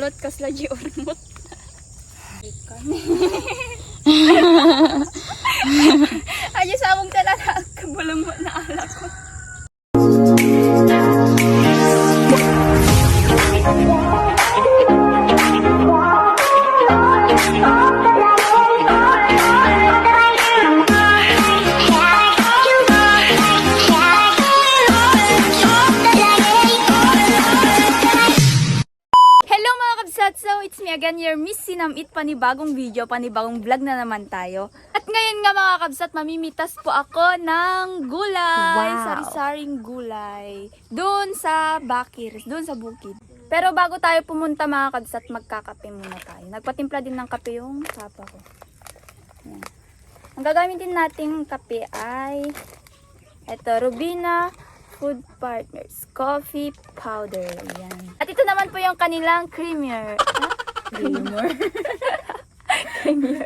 Kulot kasla di ormot. Ayo sa among talaga kabulang mo na ala ko. So, it's me again, your Miss Sinamit, panibagong video, panibagong vlog na naman tayo. At ngayon nga mga kabsat, mamimitas po ako ng gulay, sari-saring gulay, doon sa Bakir, doon sa bukid. Pero bago tayo pumunta mga kabsat, magkakape muna tayo. Nagpatimpla din ng kape yung papa ko. Ayan. Ang gagamitin nating kape ay ito, Rubina Food Partners Coffee Powder. Yan. At ito naman po yung kanilang creamer. Creamer? Creamer.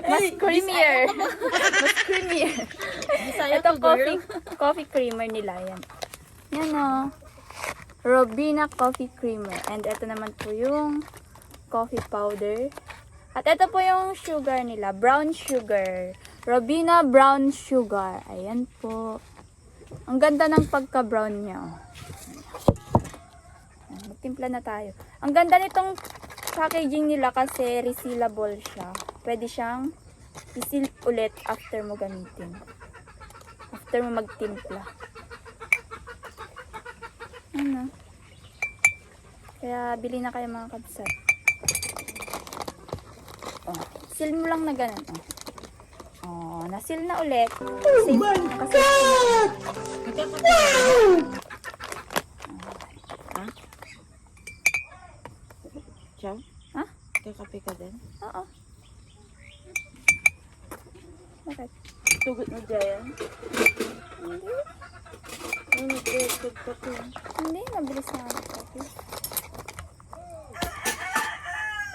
Mas creamier. Mas creamier. Ito coffee creamer nila. Yan. Yan o. Robina Coffee Creamer. And ito naman po yung coffee powder. At ito po yung sugar nila. Brown sugar. Robina Brown Sugar. Ayan po. Ang ganda ng pagka-brown niya. Magtimpla na tayo. Ang ganda nitong packaging nila kasi resealable siya. Pwede siyang i-seal ulit after mo gamitin. After mo magtimpla. Ano? Kaya bili na kayo mga kabsat. Oh, seal mo lang na ganun. Oh, na-seal na ulit. Safe na kasi. Ha? Ciao? Ha? Kakape ka din? Oo. Bakit? Tugot mo dyan? Hindi. Ano nag-record pa to? Hindi, mabilis na ako kape.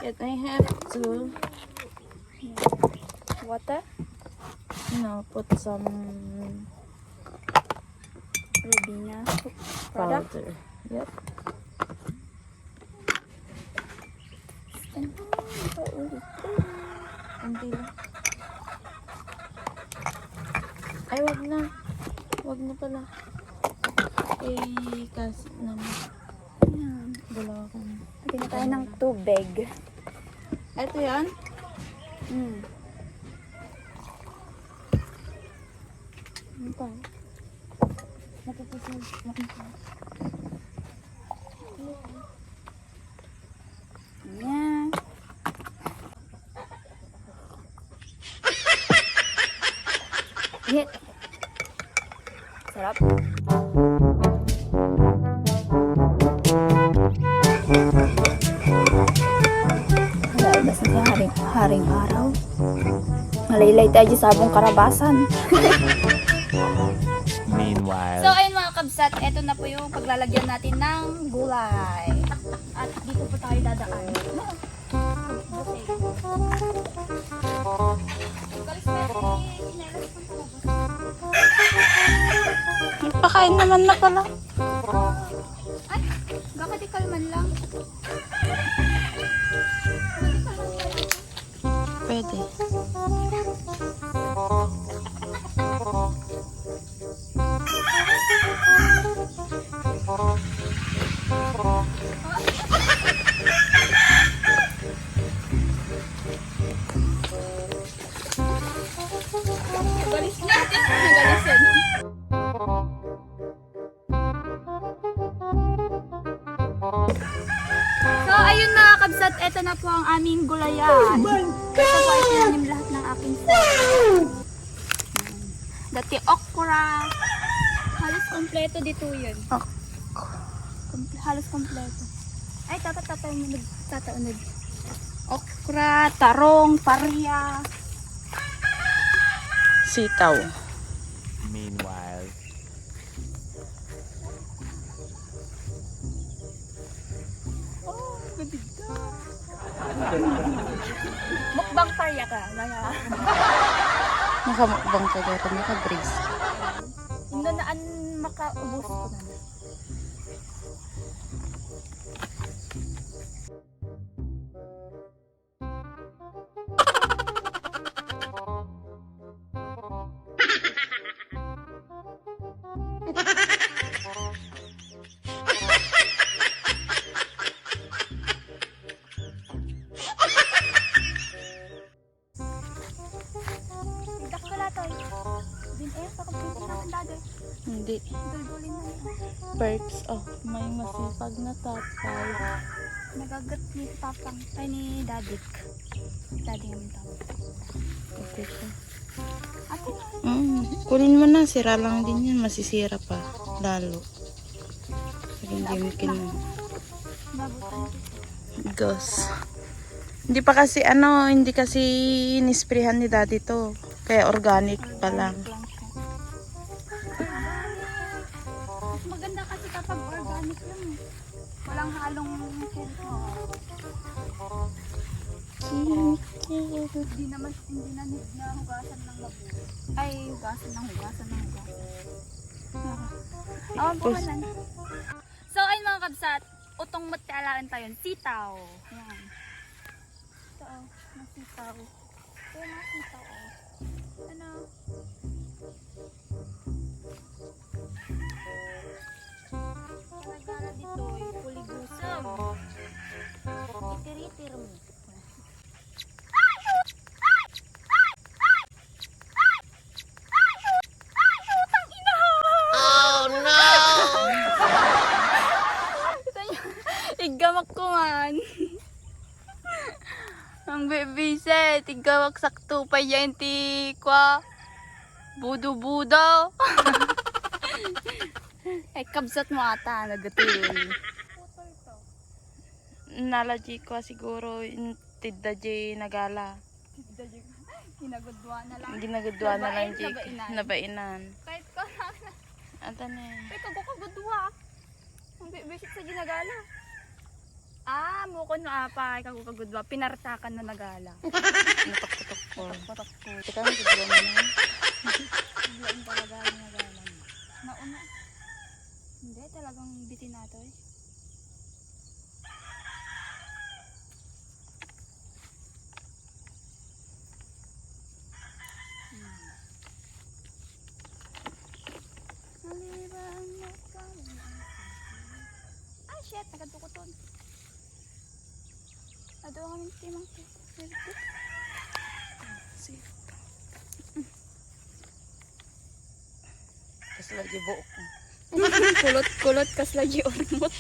Yet I have to Water? put some Rubina product. powder. Yep. Hindi lang. Ay, wag na. Wag na pala. Eh, kasi naman. Ayan. Dalawa ko na. Lagyan na tayo ng tubig. Ito yan? Ano pa? Matapos Ayan. Hit. Sarap. Lalabas na sa haring araw. Malaylay tayo sa sabong karabasan. Meanwhile. So ayun mga kabsat, eto na po yung paglalagyan natin ng gulay. At dito po tayo dadaan. Pakain naman na pala. Ay, baka di kalman lang. Pwede. Nagalis natin. Nagalisin. So, ayun mga kabsat, eto na po ang aming gulayan. Ito po ay tinanim lahat ng aking farm. Dati okra. Halos kompleto dito yun. Halos kompleto. Ay, dapat tataunod. Okra, tarong, parya. Sitaw. Meanwhile. Oh, ganda. Mukbang parya ka. Nakamukbang ka dito, naka-brace. Hindi na makaubos ko na. Dati. Hindi. Duldulin na yan. Perks. Oh, may masipag na tatay. Nagagat ni Papang. Ay, ni Dadik. Daddy namin tawag. Okay po. Ate na. Kunin mo na. Sira lang din yan. Masisira pa. Lalo. Saging gimikin mo. Nabutan. Gus. Hindi pa kasi hindi kasi nisprehan ni daddy to. Kaya organic pa lang. Lang siya. Mas maganda kasi kapag organic lang. Walang halong chemical. Hindi na need na hugasan ng mabuti. Ay, hugasan ng hugasan. Awan po ka lang. So, ayun mga kabsat, utong matkalaan tayo. Sitaw. Yan. Ito, masitaw. Ito, masitaw. Ano? Nagara dito, puligusam. Itiritir mo. Igamak ko man. Ang bebise, tigawak sakto pa yan ti kwa. Budo-budo. Ay, kabsat mo ata, nagatin. Nalaji ko siguro tidda jay nagala. Ginagudwa na lang. Ginagudwa na lang jay Nabainan. nabainan. Kahit ko lang. Ata na eh. Ay, kagukagudwa. Ang bibisit sa ginagala. Ah, mukon no apa, kagukagudwa. Pinartakan na nagala. Napak-putok ko. Patok po. Teka, nagudwa mo na. Biglaan talaga ang nagala. Nauna. Hindi, talagang bitin nato eh. Ah, shit, nagadukuton. Ado ang aming timang to. Tapos lagi buok. Kulot-kulot kas lagi ormot.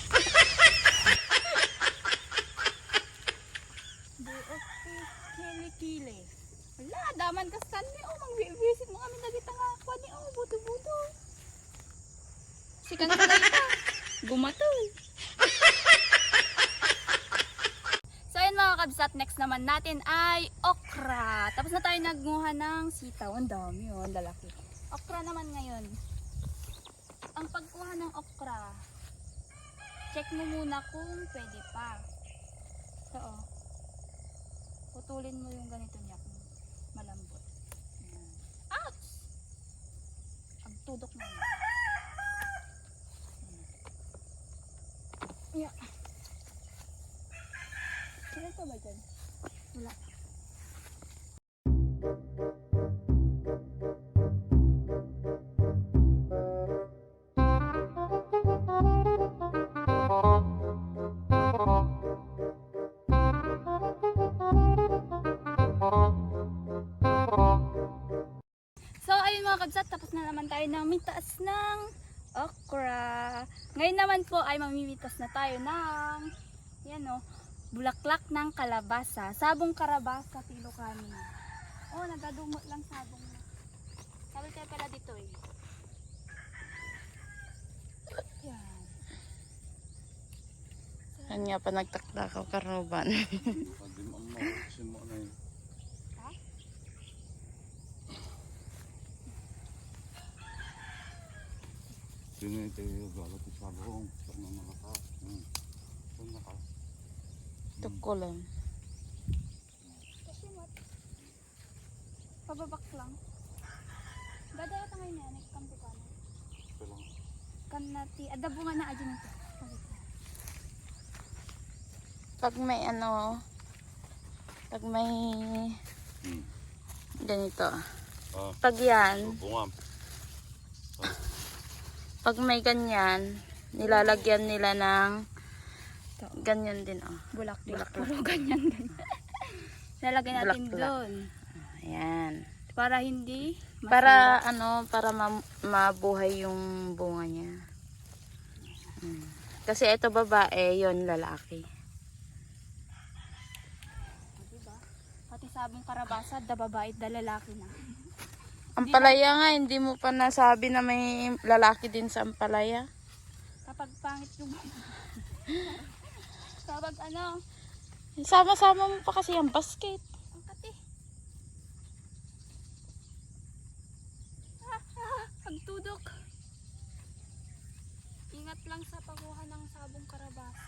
Buok kili-kili. Wala, daman kas kanmi. Oh, mag-visit mo kami nagita nga ako ni. Oh, buto-buto. Sikan ka lang ito. Gumatol. So, ayun mga kabsat, next naman natin ay okra. Tapos na tayo nagmuha ng sitaw. Ang dami yun, lalaki. Okra naman ngayon. Ang pagkuha ng okra, check mo muna kung pwede pa. So, putulin mo yung ganito niya kung malambot. Ayan. Ouch! Ang tudok mo. Yeah. Kailan pa ba dyan? Wala. So, ayun mga kabsat, tapos na naman tayo ng mitas ng okra. Ngayon naman po ay mamimitas na tayo ng yan o, bulaklak ng kalabasa. Sabong karabasa, tilo kami. Oh, nagadumot lang sabong na. Sabi tayo pala dito eh. Yan. Yan nga pa nagtaktakaw karnuban. Ha? Sini ito yung galat sa sabong. Saan na nakaka? Saan naka? Tuko lang. Kasi what? Pababak lang. Dadaya ta ngayon yan, nagkampi ka na. Ito lang. Kan nati, adabo nga na adyan ito. Pag may pag may ganito. Ah, Pag yan, bungam. pag may ganyan, nilalagyan nila ng ganyan din Bulaklak. Bulaklak. Puro ganyan. Lalagay natin Bulaklak. doon. Ayan. Para hindi masira. Para para mabuhay yung bunga niya. Kasi ito babae, yon lalaki. Diba? Pati sabong karabasa, da babae, da lalaki na. Ampalaya nga, hindi mo pa nasabi na may lalaki din sa ampalaya. Kapag pangit yung kapag ano, Sama-sama mo pa kasi ang basket. ang kati. Pagtudok. Ingat lang sa pagkuha ng sabong karabasa.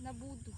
Nabudo.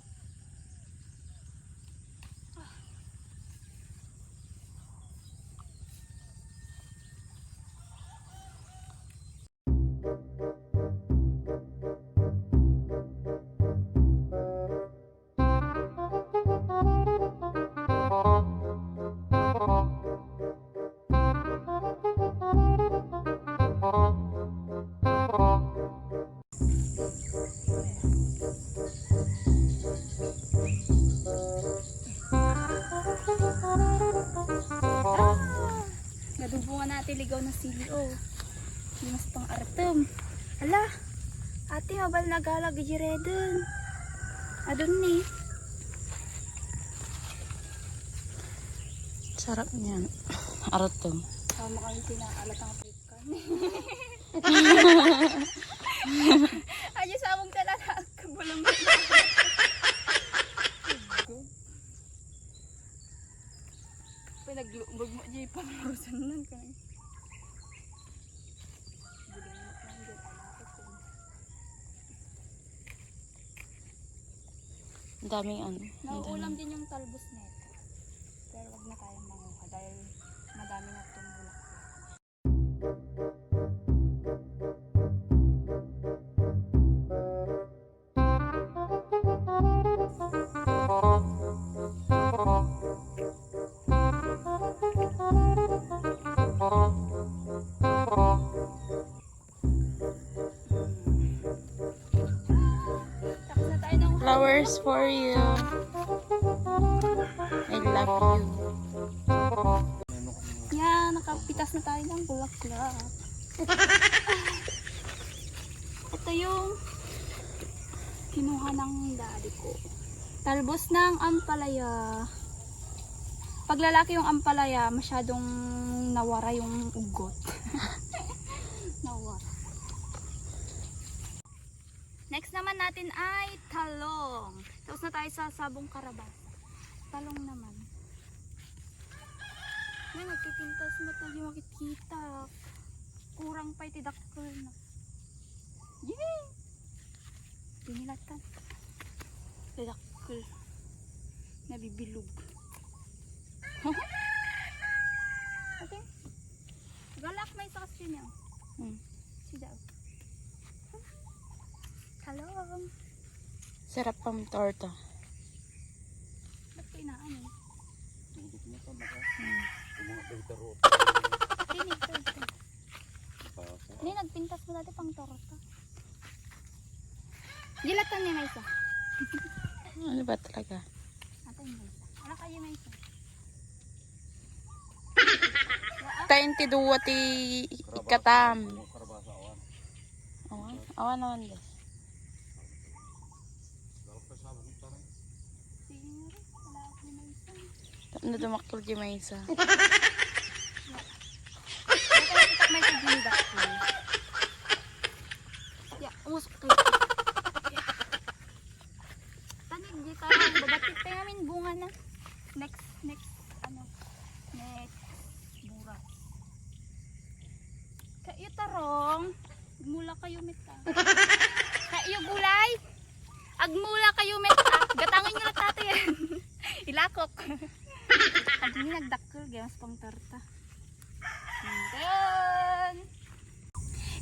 Nadubungan natin ligaw na sili oh. Mas pang artem. Ala, ate mabal nagalag jiredon. Adun ni. Sarap niyan. Arotong. Sama kami sinakalat ang pikan. Aja sabong talaga kabulang. Pinaglumbag mo dyan pangrusan nun kay. Ang daming ang Nauulam din yung talbos nito. Pero wag na tayong manguha dahil madami na tumulak. Tapos na tayo ng flowers for you. I love you. yan, nakapitas na tayo ng bulaklak. Ito yung kinuha ng daddy ko. Talbos ng ampalaya. Pag lalaki yung ampalaya, masyadong nawara yung ugot. Nawara. Next naman natin ay talong. Tapos na tayo sa sabong karabasa. Talong naman. Yan, nagkipintas mo tayo makikita. Kurang pa itidakol na. Yay! Pinilatan. Tidakol. Nabibilog. Ate, galak may sa kasi niya. Sidaw. Talong. Sarap pang torta. Ba't pinaan eh? Dudok mo ka maka. Yung mga filtero. Tinig to. Pasa. Hindi, nagpintas mo dati pang torta. Gilatan niya nga isa. Ano ba talaga? Ate yung isa. Wala kayo nga isa. Kaintiduwa ti ikatam. Karabasa awan. Awan? Awan naman din. Dapat pa sabong ito rin. Sige nga rin. Wala ako na isa. Ano dumakol di may isa. Wala kayo titak may kaginda. Yeah, umusok kayo. Tanig di tayo. Babatik tayo namin bunga na. Next buras. Kayo tarong. Agmula kayo meta. Kayo gulay. Agmula kayo meta. Gatangin nyo na tatay yan. Ilakok. Ag ini nagdakkel gamas pang tarta. Then,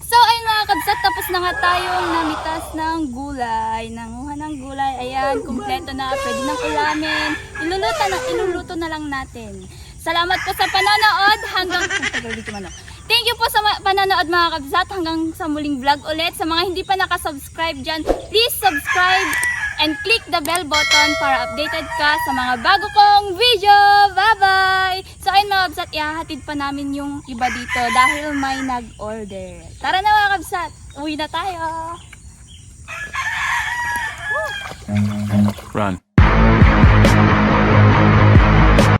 so ayun mga kabsat, tapos na nga tayong namitas ng gulay. Nanguha ng gulay. Ayan, kumpleto na. Pwede nang ulamin. Iluluto na lang natin. Salamat po sa panonood. Thank you po sa panonood mga kabsat. Hanggang sa muling vlog ulit. Sa mga hindi pa nakasubscribe dyan, please subscribe and click the bell button para updated ka sa mga bago kong video. Bye-bye! So ayun mga kabsat, ihahatid pa namin yung iba dito dahil may nag-order. Tara na mga kabsat, uwi na tayo! Run.